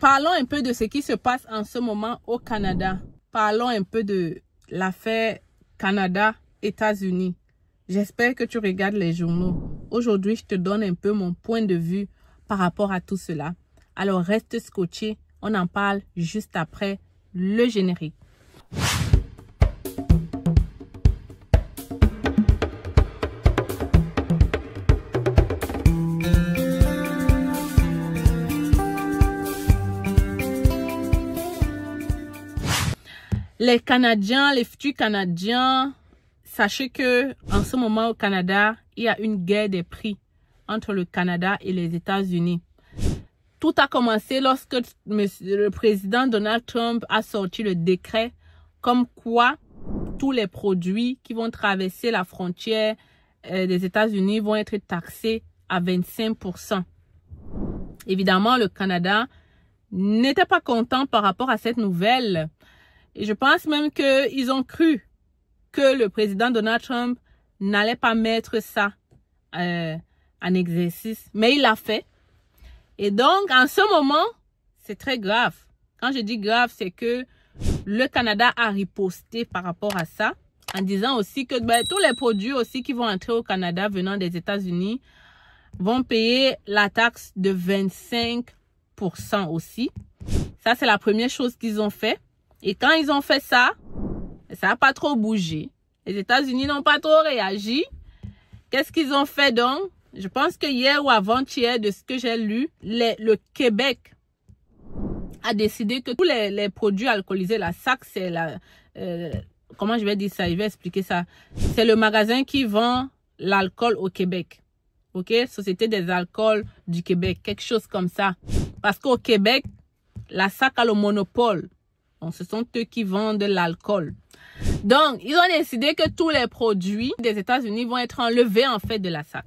Parlons un peu de ce qui se passe en ce moment au Canada. Parlons un peu de l'affaire Canada-États-Unis. J'espère que tu regardes les journaux. Aujourd'hui, je te donne un peu mon point de vue par rapport à tout cela. Alors reste scotché, on en parle juste après le générique. Les Canadiens, les futurs Canadiens, sachez que en ce moment au Canada, il y a une guerre des prix entre le Canada et les États-Unis. Tout a commencé lorsque le président Donald Trump a sorti le décret comme quoi tous les produits qui vont traverser la frontière des États-Unis vont être taxés à 25%. Évidemment, le Canada n'était pas content par rapport à cette nouvelle. Et je pense même qu'ils ont cru que le président Donald Trump n'allait pas mettre ça en exercice. Mais il l'a fait. Et donc, en ce moment, c'est très grave. Quand je dis grave, c'est que le Canada a riposté par rapport à ça, en disant aussi que tous les produits aussi qui vont entrer au Canada venant des États-Unis vont payer la taxe de 25% aussi. Ça, c'est la première chose qu'ils ont fait. Et quand ils ont fait ça, ça n'a pas trop bougé. Les États-Unis n'ont pas trop réagi. Qu'est-ce qu'ils ont fait donc? Je pense que hier ou avant-hier, de ce que j'ai lu, le Québec a décidé que tous les produits alcoolisés, la SAC, c'est la... comment je vais dire ça? Je vais expliquer ça. C'est le magasin qui vend l'alcool au Québec. OK? Société des alcools du Québec. Quelque chose comme ça. Parce qu'au Québec, la SAC a le monopole. Donc, ce sont eux qui vendent l'alcool. Donc, ils ont décidé que tous les produits des États-Unis vont être enlevés en fait de la SAC.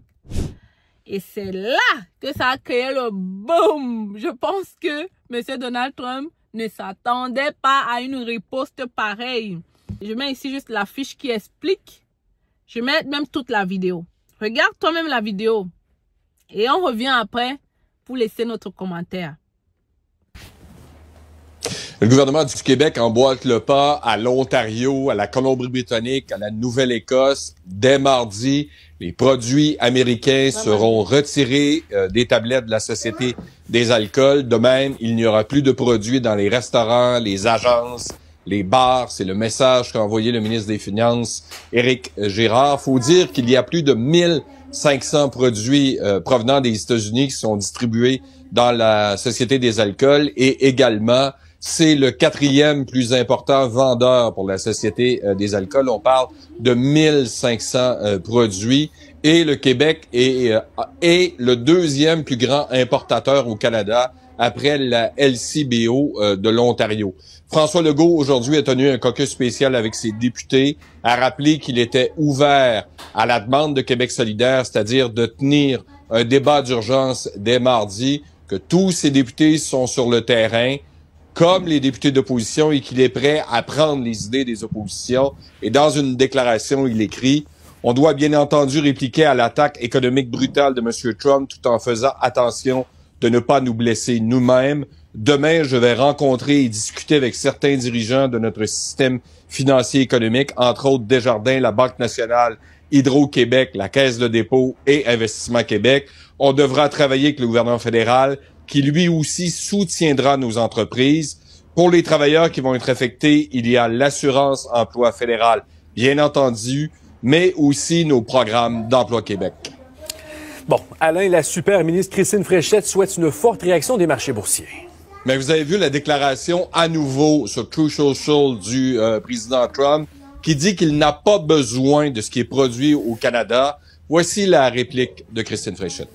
Et c'est là que ça a créé le boom. Je pense que M. Donald Trump ne s'attendait pas à une riposte pareille. Je mets ici juste la fiche qui explique. Je mets même toute la vidéo. Regarde toi-même la vidéo. Et on revient après pour laisser notre commentaire. Le gouvernement du Québec emboîte le pas à l'Ontario, à la Colombie-Britannique, à la Nouvelle-Écosse. Dès mardi, les produits américains seront retirés des tablettes de la Société des alcools. De même, il n'y aura plus de produits dans les restaurants, les agences, les bars. C'est le message qu'a envoyé le ministre des Finances, Éric Girard. Faut dire qu'il y a plus de 1500 produits provenant des États-Unis qui sont distribués dans la Société des alcools et également c'est le 4e plus important vendeur pour la Société des alcools. On parle de 1500 produits. Et le Québec est le 2e plus grand importateur au Canada après la LCBO de l'Ontario. François Legault, aujourd'hui, a tenu un caucus spécial avec ses députés, a rappelé qu'il était ouvert à la demande de Québec solidaire, c'est-à-dire de tenir un débat d'urgence dès mardi, que tous ces députés sont sur le terrain, comme les députés d'opposition, et qu'il est prêt à prendre les idées des oppositions. Et dans une déclaration, il écrit « On doit bien entendu répliquer à l'attaque économique brutale de M. Trump tout en faisant attention de ne pas nous blesser nous-mêmes. Demain, je vais rencontrer et discuter avec certains dirigeants de notre système financier économique, entre autres Desjardins, la Banque nationale, Hydro-Québec, la Caisse de dépôt et Investissement Québec. On devra travailler avec le gouvernement fédéral qui lui aussi soutiendra nos entreprises. Pour les travailleurs qui vont être affectés, il y a l'assurance emploi fédérale, bien entendu, mais aussi nos programmes d'emploi Québec. Bon, Alain, la super ministre Christine Fréchette souhaite une forte réaction des marchés boursiers. Mais vous avez vu la déclaration à nouveau sur Truth Social du président Trump qui dit qu'il n'a pas besoin de ce qui est produit au Canada. Voici la réplique de Christine Fréchette.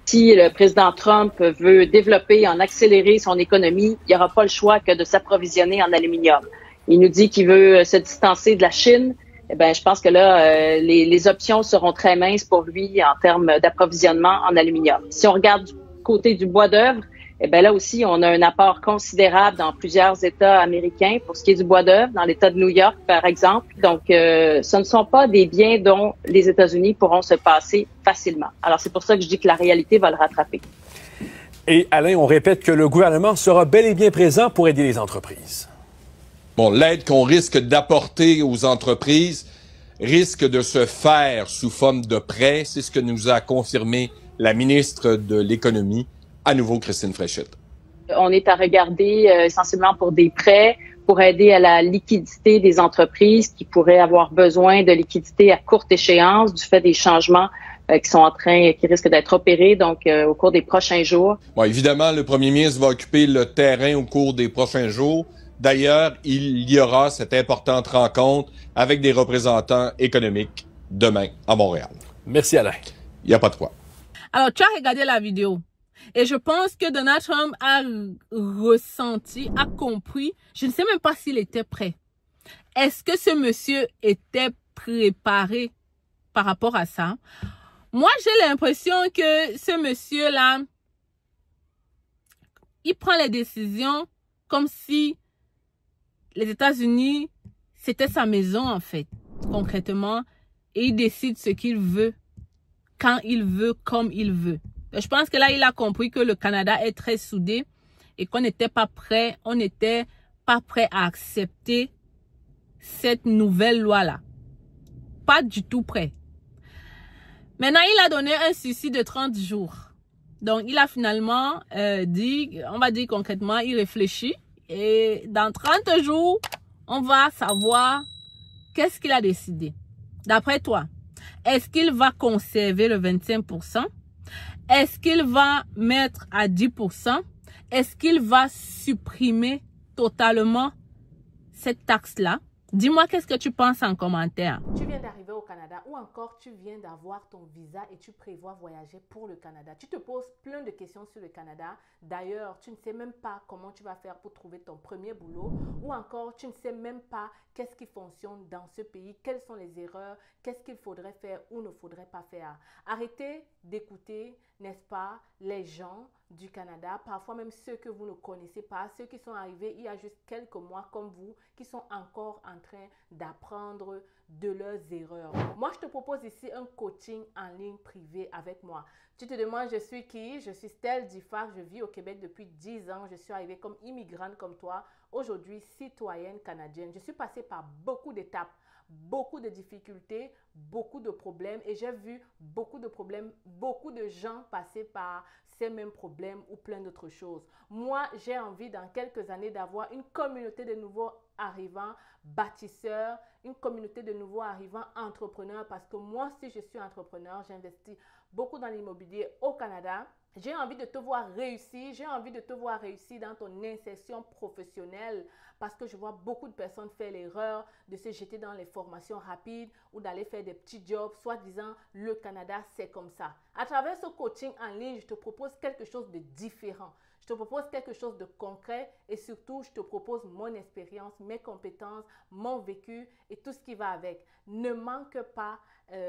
Si le président Trump veut développer, accélérer son économie, il n'y aura pas le choix que de s'approvisionner en aluminium. Il nous dit qu'il veut se distancer de la Chine. Eh bien, je pense que là, les options seront très minces pour lui en termes d'approvisionnement en aluminium. Si on regarde du côté du bois d'œuvre, eh bien là aussi, on a un apport considérable dans plusieurs États américains pour ce qui est du bois d'œuvre, dans l'État de New York, par exemple. Donc, ce ne sont pas des biens dont les États-Unis pourront se passer facilement. Alors, c'est pour ça que je dis que la réalité va le rattraper. Et Alain, on répète que le gouvernement sera bel et bien présent pour aider les entreprises. Bon, l'aide qu'on risque d'apporter aux entreprises risque de se faire sous forme de prêts. C'est ce que nous a confirmé la ministre de l'Économie, à nouveau Christine Fréchette. On est à regarder essentiellement pour des prêts pour aider à la liquidité des entreprises qui pourraient avoir besoin de liquidité à courte échéance du fait des changements qui risquent d'être opérés donc au cours des prochains jours. Bon, évidemment, le premier ministre va occuper le terrain au cours des prochains jours. D'ailleurs, il y aura cette importante rencontre avec des représentants économiques demain à Montréal. Merci Alain. Il n'y a pas de quoi. Alors, tu as regardé la vidéo. Et je pense que Donald Trump a ressenti, a compris. Je ne sais même pas s'il était prêt. Est-ce que ce monsieur était préparé par rapport à ça? Moi, j'ai l'impression que ce monsieur-là, il prend les décisions comme si les États-Unis, c'était sa maison, en fait, concrètement. Et il décide ce qu'il veut, quand il veut, comme il veut. Je pense que là, il a compris que le Canada est très soudé et qu'on n'était pas prêt, à accepter cette nouvelle loi-là. Pas du tout prêt. Maintenant, il a donné un sursis de 30 jours. Donc, il a finalement dit, on va dire concrètement, il réfléchit. Et dans 30 jours, on va savoir qu'est-ce qu'il a décidé. D'après toi, est-ce qu'il va conserver le 25%? Est-ce qu'il va mettre à 10%? Est-ce qu'il va supprimer totalement cette taxe-là? Dis-moi qu'est-ce que tu penses en commentaire. Tu viens d'arriver au Canada ou encore tu viens d'avoir ton visa et tu prévois voyager pour le Canada. Tu te poses plein de questions sur le Canada. D'ailleurs, tu ne sais même pas comment tu vas faire pour trouver ton premier boulot ou encore tu ne sais même pas qu'est-ce qui fonctionne dans ce pays, quelles sont les erreurs, qu'est-ce qu'il faudrait faire ou ne faudrait pas faire. Arrêtez d'écouter, n'est-ce pas, les gens du Canada, parfois même ceux que vous ne connaissez pas, ceux qui sont arrivés il y a juste quelques mois comme vous, qui sont encore en train d'apprendre de leurs erreurs. Moi, je te propose ici un coaching en ligne privé avec moi. Tu te demandes, je suis qui? Je suis Stell Diffard, je vis au Québec depuis 10 ans. Je suis arrivée comme immigrante comme toi, aujourd'hui citoyenne canadienne. Je suis passée par beaucoup d'étapes, beaucoup de difficultés, beaucoup de problèmes et j'ai vu beaucoup de problèmes, beaucoup de gens passer par ces mêmes problèmes ou plein d'autres choses. Moi, j'ai envie dans quelques années d'avoir une communauté de nouveaux arrivants bâtisseurs, une communauté de nouveaux arrivants entrepreneurs parce que moi, si je suis entrepreneur, j'investis beaucoup dans l'immobilier au Canada. J'ai envie de te voir réussir, j'ai envie de te voir réussir dans ton insertion professionnelle parce que je vois beaucoup de personnes faire l'erreur de se jeter dans les formations rapides ou d'aller faire des petits jobs, soit disant le Canada c'est comme ça. À travers ce coaching en ligne, je te propose quelque chose de différent. Je te propose quelque chose de concret et surtout, je te propose mon expérience, mes compétences, mon vécu et tout ce qui va avec. Ne manque pas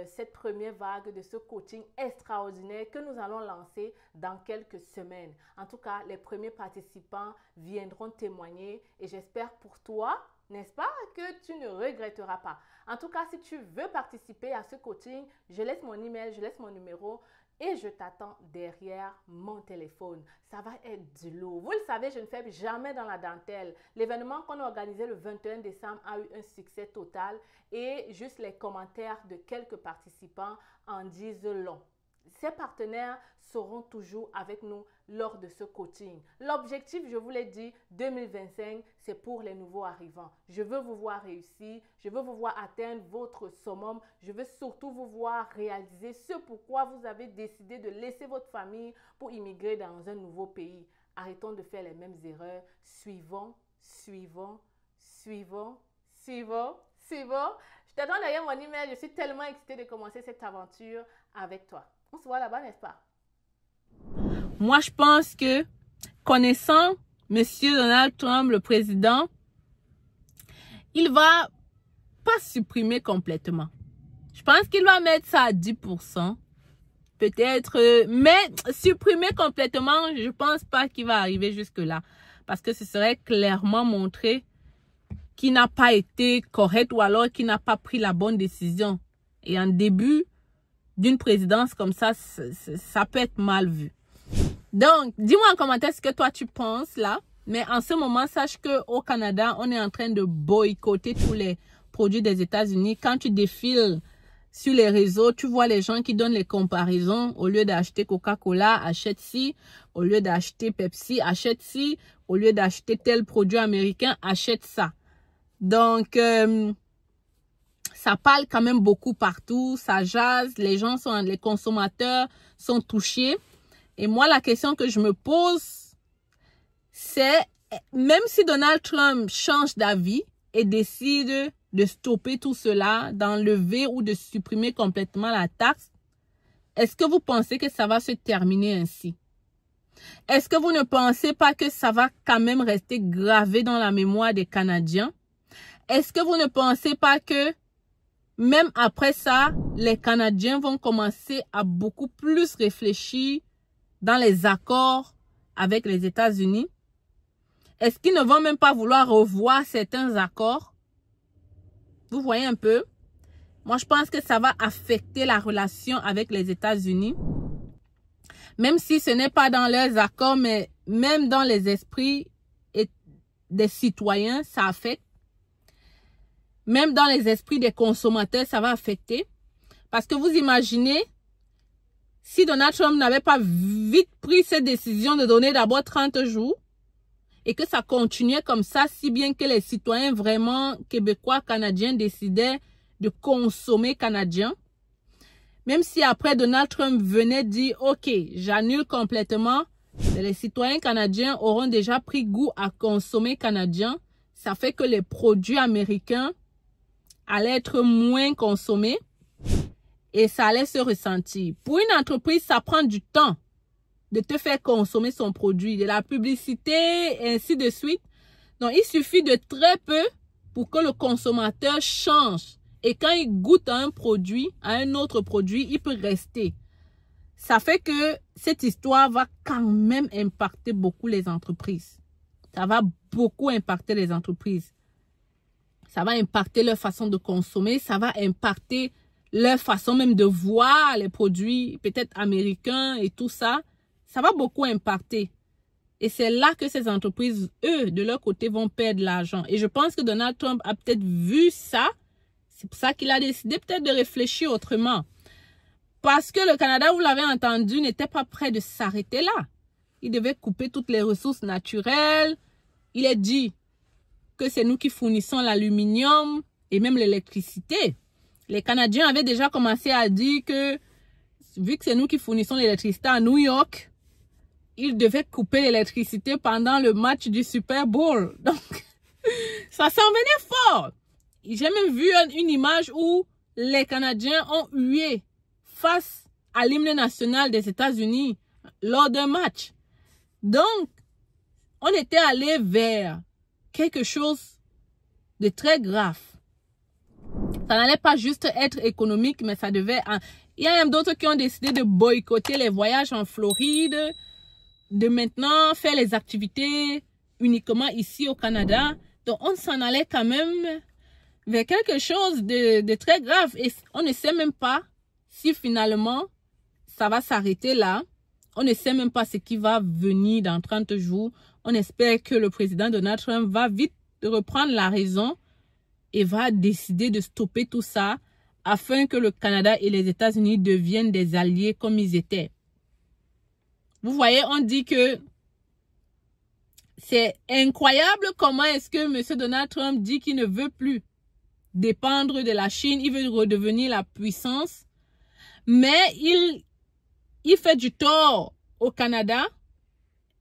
cette première vague de ce coaching extraordinaire que nous allons lancer dans quelques semaines. En tout cas, les premiers participants viendront témoigner et j'espère pour toi, n'est-ce pas, que tu ne regretteras pas. En tout cas, si tu veux participer à ce coaching, je laisse mon email, je laisse mon numéro. Et je t'attends derrière mon téléphone. Ça va être du lourd. Vous le savez, je ne fais jamais dans la dentelle. L'événement qu'on a organisé le 21 décembre a eu un succès total et juste les commentaires de quelques participants en disent long. Ces partenaires seront toujours avec nous lors de ce coaching. L'objectif, je vous l'ai dit, 2025, c'est pour les nouveaux arrivants. Je veux vous voir réussir, je veux vous voir atteindre votre summum, je veux surtout vous voir réaliser ce pourquoi vous avez décidé de laisser votre famille pour immigrer dans un nouveau pays. Arrêtons de faire les mêmes erreurs. Suivons. Je t'attends derrière mon email. Je suis tellement excitée de commencer cette aventure avec toi. On se voit là-bas, n'est-ce pas? Moi, je pense que, connaissant M. Donald Trump, le président, il va pas supprimer complètement. Je pense qu'il va mettre ça à 10%. Peut-être, mais supprimer complètement, je pense pas qu'il va arriver jusque-là. Parce que ce serait clairement montré qu'il n'a pas été correct ou alors qu'il n'a pas pris la bonne décision. Et en début d'une présidence comme ça peut être mal vu. Donc, dis-moi en commentaire ce que toi tu penses là. Mais en ce moment, sache qu'au Canada, on est en train de boycotter tous les produits des États-Unis. Quand tu défiles sur les réseaux, tu vois les gens qui donnent les comparaisons. Au lieu d'acheter Coca-Cola, achète ci. Au lieu d'acheter Pepsi, achète ci. Au lieu d'acheter tel produit américain, achète ça. Donc, ça parle quand même beaucoup partout. Ça jase. Les consommateurs sont touchés. Et moi, la question que je me pose, c'est, même si Donald Trump change d'avis et décide de stopper tout cela, d'enlever ou de supprimer complètement la taxe, est-ce que vous pensez que ça va se terminer ainsi? Est-ce que vous ne pensez pas que ça va quand même rester gravé dans la mémoire des Canadiens? Est-ce que vous ne pensez pas que même après ça, les Canadiens vont commencer à beaucoup plus réfléchir dans les accords avec les États-Unis? Est-ce qu'ils ne vont même pas vouloir revoir certains accords? Vous voyez un peu? Moi, je pense que ça va affecter la relation avec les États-Unis. Même si ce n'est pas dans leurs accords, mais même dans les esprits des citoyens, ça affecte. Même dans les esprits des consommateurs, ça va affecter. Parce que vous imaginez, si Donald Trump n'avait pas vite pris cette décision de donner d'abord 30 jours, et que ça continuait comme ça, si bien que les citoyens vraiment québécois, canadiens décidaient de consommer canadien. Même si après Donald Trump venait dire, OK, j'annule complètement, les citoyens canadiens auront déjà pris goût à consommer canadien. Ça fait que les produits américains allaient être moins consommés et ça allait se ressentir. Pour une entreprise, ça prend du temps de te faire consommer son produit, de la publicité, et ainsi de suite. Donc, il suffit de très peu pour que le consommateur change. Et quand il goûte à un produit, à un autre produit, il peut rester. Ça fait que cette histoire va quand même impacter beaucoup les entreprises. Ça va beaucoup impacter les entreprises. Ça va impacter leur façon de consommer. Ça va impacter leur façon même de voir les produits, peut-être américains et tout ça. Ça va beaucoup impacter. Et c'est là que ces entreprises, eux, de leur côté, vont perdre l'argent. Et je pense que Donald Trump a peut-être vu ça. C'est pour ça qu'il a décidé peut-être de réfléchir autrement. Parce que le Canada, vous l'avez entendu, n'était pas prêt de s'arrêter là. Il devait couper toutes les ressources naturelles. Il est dit que c'est nous qui fournissons l'aluminium et même l'électricité. Les Canadiens avaient déjà commencé à dire que, vu que c'est nous qui fournissons l'électricité à New York, ils devaient couper l'électricité pendant le match du Super Bowl. Donc, ça s'en venait fort. J'ai même vu une image où les Canadiens ont hué face à l'hymne national des États-Unis lors d'un match. Donc, on était allé vers quelque chose de très grave. Ça n'allait pas juste être économique, mais ça devait... Il y a même d'autres qui ont décidé de boycotter les voyages en Floride, de maintenant faire les activités uniquement ici au Canada. Donc, on s'en allait quand même vers quelque chose de très grave. Et on ne sait même pas si finalement, ça va s'arrêter là. On ne sait même pas ce qui va venir dans 30 jours. On espère que le président Donald Trump va vite reprendre la raison et va décider de stopper tout ça afin que le Canada et les États-Unis deviennent des alliés comme ils étaient. Vous voyez, on dit que c'est incroyable comment est-ce que M. Donald Trump dit qu'il ne veut plus dépendre de la Chine. Il veut redevenir la puissance. Mais il fait du tort au Canada.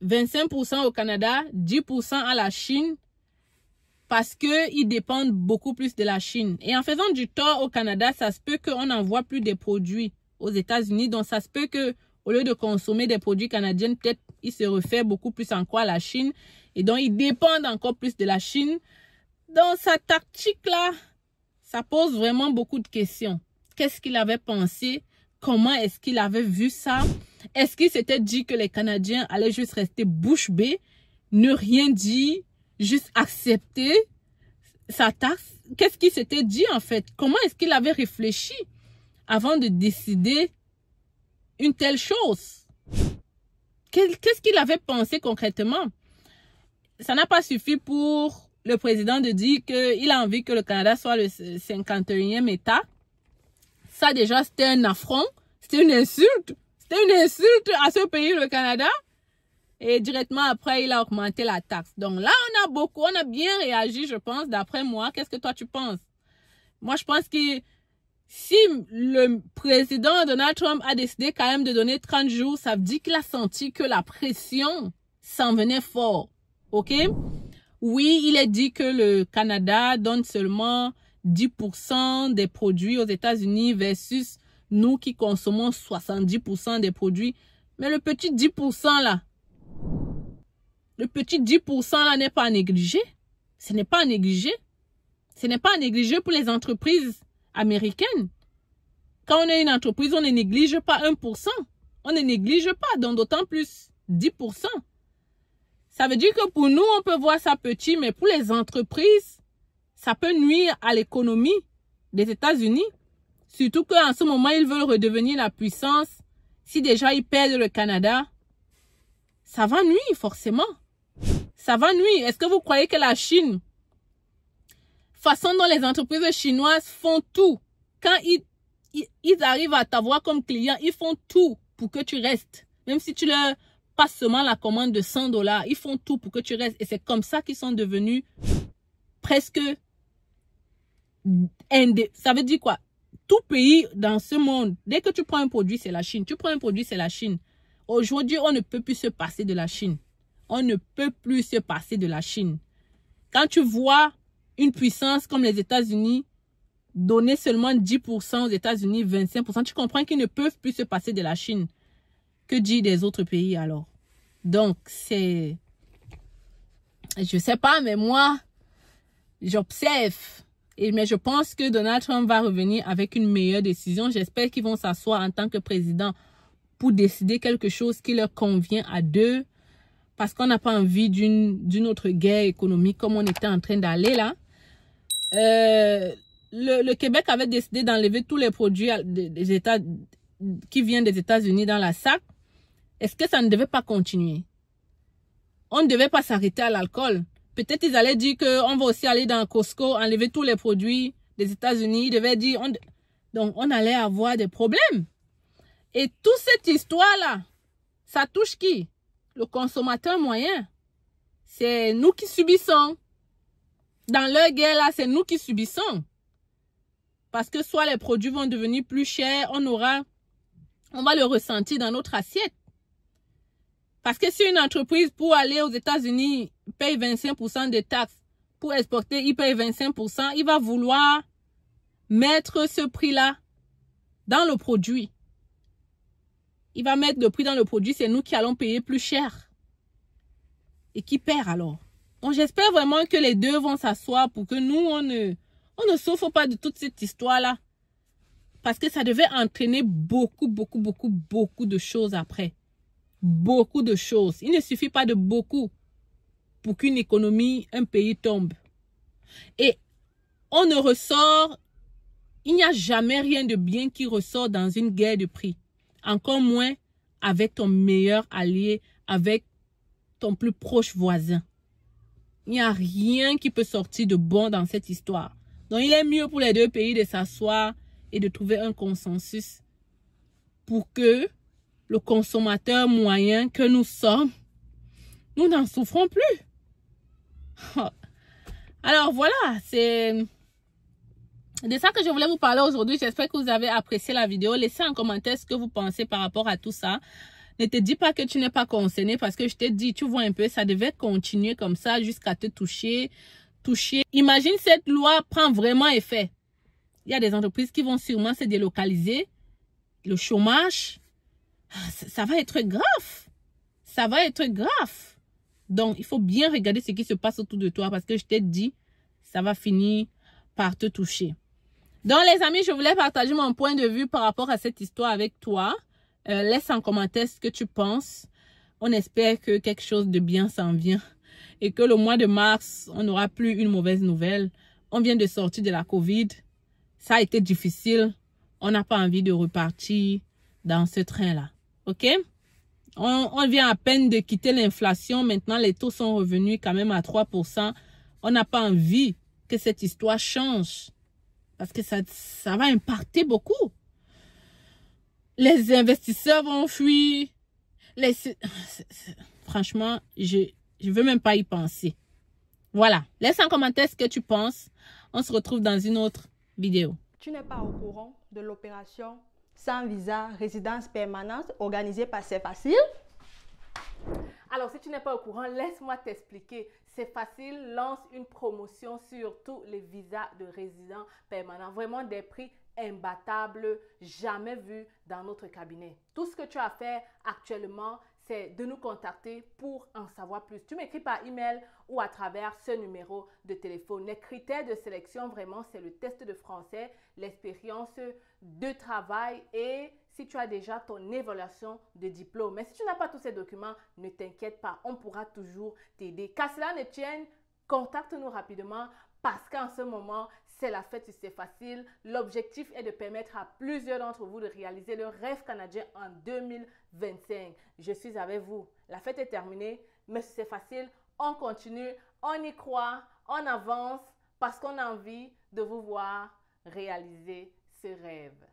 25% au Canada, 10% à la Chine. Parce qu'ils dépendent beaucoup plus de la Chine. Et en faisant du tort au Canada, ça se peut qu'on n'envoie plus des produits aux États-Unis. Donc, ça se peut qu'au lieu de consommer des produits canadiens, peut-être ils se réfèrent beaucoup plus encore à la Chine. Et donc, ils dépendent encore plus de la Chine. Dans sa tactique-là, ça pose vraiment beaucoup de questions. Qu'est-ce qu'il avait pensé? Comment est-ce qu'il avait vu ça? Est-ce qu'il s'était dit que les Canadiens allaient juste rester bouche bée, ne rien dire, juste accepter sa taxe? Qu'est-ce qu'il s'était dit en fait? Comment est-ce qu'il avait réfléchi avant de décider une telle chose? Qu'est-ce qu'il avait pensé concrètement? Ça n'a pas suffi pour le président de dire qu'il a envie que le Canada soit le 51e État. Ça, déjà, c'était un affront. C'était une insulte. C'était une insulte à ce pays, le Canada. Et directement après, il a augmenté la taxe. Donc là, on a bien réagi, je pense, d'après moi. Qu'est-ce que toi, tu penses? Moi, je pense que si le président Donald Trump a décidé quand même de donner 30 jours, ça veut dire qu'il a senti que la pression s'en venait fort. OK? Oui, il est dit que le Canada donne seulement 10% des produits aux États-Unis versus nous qui consommons 70% des produits. Mais le petit 10% là, le petit 10% là n'est pas à négliger. Ce n'est pas à négliger. Ce n'est pas à négliger pour les entreprises américaines. Quand on est une entreprise, on ne néglige pas 1%. On ne néglige pas, donc d'autant plus 10%. Ça veut dire que pour nous, on peut voir ça petit, mais pour les entreprises, ça peut nuire à l'économie des États-Unis. Surtout qu'en ce moment, ils veulent redevenir la puissance. Si déjà ils perdent le Canada, ça va nuire forcément. Ça va nuire. Est-ce que vous croyez que la Chine, façon dont les entreprises chinoises font tout, quand ils arrivent à t'avoir comme client, ils font tout pour que tu restes. Même si tu leur passes seulement la commande de $100, ils font tout pour que tu restes. Et c'est comme ça qu'ils sont devenus presque... Ça veut dire quoi? Tout pays dans ce monde, dès que tu prends un produit, c'est la Chine. Tu prends un produit, c'est la Chine. Aujourd'hui, on ne peut plus se passer de la Chine. On ne peut plus se passer de la Chine. Quand tu vois une puissance comme les États-Unis donner seulement 10% aux États-Unis, 25%, tu comprends qu'ils ne peuvent plus se passer de la Chine. Que dire des autres pays alors? Donc, c'est... Je sais pas, mais moi, j'observe. Mais je pense que Donald Trump va revenir avec une meilleure décision. J'espère qu'ils vont s'asseoir en tant que président pour décider quelque chose qui leur convient à deux. Parce qu'on n'a pas envie d'une autre guerre économique comme on était en train d'aller là. Le Québec avait décidé d'enlever tous les produits des États qui viennent des États-Unis dans la SAC. Est-ce que ça ne devait pas continuer? On ne devait pas s'arrêter à l'alcool. Peut-être ils allaient dire qu'on va aussi aller dans Costco, enlever tous les produits des États-Unis. Ils devaient dire... Donc, on allait avoir des problèmes. Et toute cette histoire-là, ça touche qui? Le consommateur moyen. C'est nous qui subissons. Dans leur guerre-là, c'est nous qui subissons. Parce que soit les produits vont devenir plus chers, on va le ressentir dans notre assiette. Parce que si une entreprise, pour aller aux États-Unis, paye 25% de taxes, pour exporter, il paye 25%, il va vouloir mettre ce prix-là dans le produit. Il va mettre le prix dans le produit, c'est nous qui allons payer plus cher. Et qui perd alors? Donc j'espère vraiment que les deux vont s'asseoir pour que nous, on ne souffre pas de toute cette histoire-là. Parce que ça devait entraîner beaucoup de choses après. Beaucoup de choses. Il ne suffit pas de beaucoup pour qu'une économie, un pays tombe. Et on ne ressort, il n'y a jamais rien de bien qui ressort dans une guerre de prix. Encore moins avec ton meilleur allié, avec ton plus proche voisin. Il n'y a rien qui peut sortir de bon dans cette histoire. Donc il est mieux pour les deux pays de s'asseoir et de trouver un consensus pour que le consommateur moyen que nous sommes, nous n'en souffrons plus. Alors voilà, c'est de ça que je voulais vous parler aujourd'hui. J'espère que vous avez apprécié la vidéo. Laissez en commentaire ce que vous pensez par rapport à tout ça. Ne te dis pas que tu n'es pas concerné parce que je t'ai dit, tu vois un peu, ça devait continuer comme ça jusqu'à te toucher. Imagine cette loi prend vraiment effet. Il y a des entreprises qui vont sûrement se délocaliser. Le chômage, ça va être grave. Ça va être grave. Donc, il faut bien regarder ce qui se passe autour de toi parce que je t'ai dit, ça va finir par te toucher. Donc, les amis, je voulais partager mon point de vue par rapport à cette histoire avec toi. Laisse en commentaire ce que tu penses. On espère que quelque chose de bien s'en vient et que le mois de mars, on n'aura plus une mauvaise nouvelle. On vient de sortir de la COVID. Ça a été difficile. On n'a pas envie de repartir dans ce train-là. OK? On vient à peine de quitter l'inflation. Maintenant, les taux sont revenus quand même à 3%. On n'a pas envie que cette histoire change. Parce que ça va impacter beaucoup. Les investisseurs vont fuir. Franchement, je veux même pas y penser. Voilà. Laisse en commentaire ce que tu penses. On se retrouve dans une autre vidéo. Tu n'es pas au courant de l'opération sans visa résidence permanente organisée par C'est Facile? Alors, si tu n'es pas au courant, laisse-moi t'expliquer. C'est facile, lance une promotion sur tous les visas de résidents permanents. Vraiment des prix imbattables, jamais vus dans notre cabinet. Tout ce que tu as à faire actuellement, c'est de nous contacter pour en savoir plus. Tu m'écris par email ou à travers ce numéro de téléphone. Les critères de sélection, vraiment, c'est le test de français, l'expérience de travail et si tu as déjà ton évaluation de diplôme. Mais si tu n'as pas tous ces documents, ne t'inquiète pas, on pourra toujours t'aider. Qu'à cela ne tienne, contacte-nous rapidement parce qu'en ce moment, c'est la fête, c'est facile. L'objectif est de permettre à plusieurs d'entre vous de réaliser le rêve canadien en 2025. Je suis avec vous. La fête est terminée, mais c'est facile. On continue, on y croit, on avance parce qu'on a envie de vous voir réaliser ce rêve.